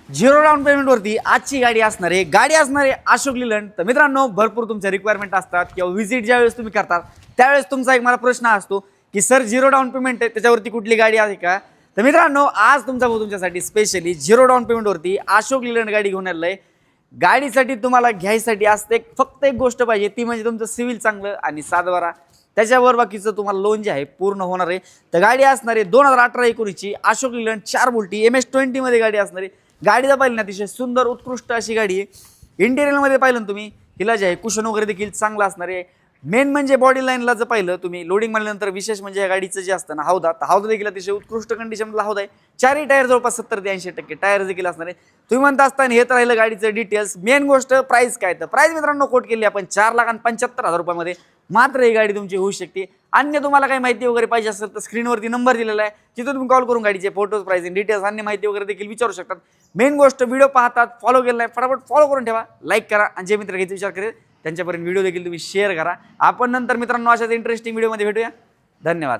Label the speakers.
Speaker 1: Zero down पेमेंटवरती आजची गाडी असणार आहे. गाडी असणार आहे अशोक लीलंड. तर मित्रांनो, भरपूर तुमच्या रिक्वायरमेंट असतात किंवा व्हिजिट ज्यावेळेस तुम्ही करतात त्यावेळेस तुमचा एक मला प्रश्न असतो की सर झिरो डाऊन पेमेंट आहे त्याच्यावरती कुठली गाडी आहे का. तर मित्रांनो, आज तुमचा भाऊ तुमच्यासाठी स्पेशली झिरो डाऊन पेमेंटवरती अशोक लीलंड गाडी घेऊन आलेलं आहे. गाडीसाठी तुम्हाला घ्यायसाठी असते फक्त एक गोष्ट पाहिजे, ती म्हणजे तुमचं सिव्हिल चांगलं आणि सातबारा. त्याच्यावर बाकीचं तुम्हाला लोन जे आहे पूर्ण होणार आहे. तर गाडी असणार आहे 2018-19ची अशोक लीलंड 4 बोल्टी MS-20 मध्ये गाडी असणार आहे. गाडीला पाहिलं ना, अतिशय सुंदर उत्कृष्ट अशी गाडी आहे. इंटेरियरमध्ये पाहिलं ना तुम्ही, हिला जे आहे कुशन वगैरे देखील चांगलं असणार आहे. मेन म्हणजे बॉडी लाईनला जर पाहिलं तुम्ही, लोडिंग म्हणल्यानंतर विशेष म्हणजे या गाडीचं जे असतं ना हौदा, तर हौदा देखील अतिशय उत्कृष्ट कंडिशनमधला हौदा आहे. चारही टायर जवळपास 70 ते 80% टायर देखील असणार आहे. तुम्ही म्हणता असताना हे तर राहिलं गाडीचं डिटेल्स. मेन गोष्ट प्राईस काय, तर प्राईस मित्रांनो कोट केली आपण 4,75,000 रुपयामध्ये मात्र ही गाडी तुमची होऊ शकते. अन्य तुम्हाला काही माहिती वगैरे पाहिजे असेल तर स्क्रीनवरती नंबर दिलेला आहे, तिथं तुम्ही कॉल करून गाडीचे फोटोज, प्राइसिंग डिटेल्स, अन्य माहिती वगैरे देखील विचारू शकतात. मेन गोष्ट, व्हिडिओ पाहतात, फॉलो केला आहे फटाफट फॉलो करून ठेवा, लाईक करा आणि जे मित्र घ्यायचे विचार करेल त्यांच्यापर्यंत व्हिडिओ देखील तुम्ही शेअर करा. आपण नंतर मित्रांनो अशाच इंटरेस्टिंग व्हिडिओमध्ये भेटूया. धन्यवाद.